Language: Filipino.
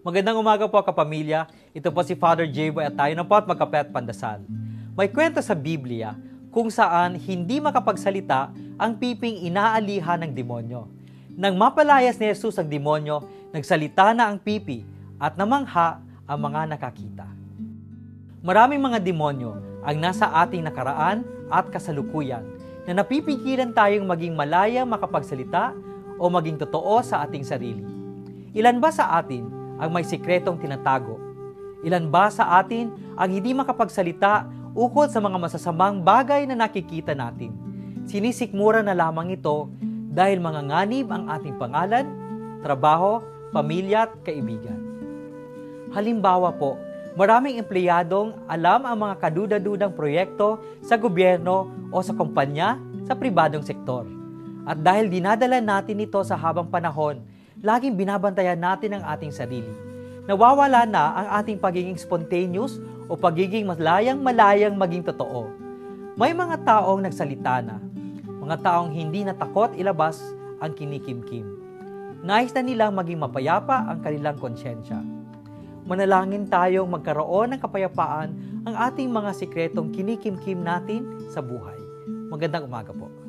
Magandang umaga po kapamilya. Ito po si Father Jayboy at tayo na po at magkape at pandasal. May kwento sa Biblia kung saan hindi makapagsalita ang piping inaalihan ng demonyo. Nang mapalayas ni Jesus ang demonyo, nagsalita na ang pipi at namangha ang mga nakakita. Maraming mga demonyo ang nasa ating nakaraan at kasalukuyan na napipigilan tayong maging malayang makapagsalita o maging totoo sa ating sarili. Ilan ba sa atin ang may sikretong tinatago? Ilan ba sa atin ang hindi makapagsalita ukol sa mga masasamang bagay na nakikita natin? Sinisikmura na lamang ito dahil manganganib ang ating pangalan, trabaho, pamilya at kaibigan. Halimbawa po, maraming empleyadong alam ang mga kaduda-dudang proyekto sa gobyerno o sa kumpanya sa pribadong sektor. At dahil dinadala natin ito sa habang panahon, laging binabantayan natin ang ating sarili. Nawawala na ang ating pagiging spontaneous o pagiging malayang maging totoo. May mga taong nagsalita na, mga taong hindi natakot ilabas ang kinikimkim. Nais na nilang maging mapayapa ang kanilang konsyensya. Manalangin tayong magkaroon ng kapayapaan ang ating mga sikretong kinikimkim natin sa buhay. Magandang umaga po.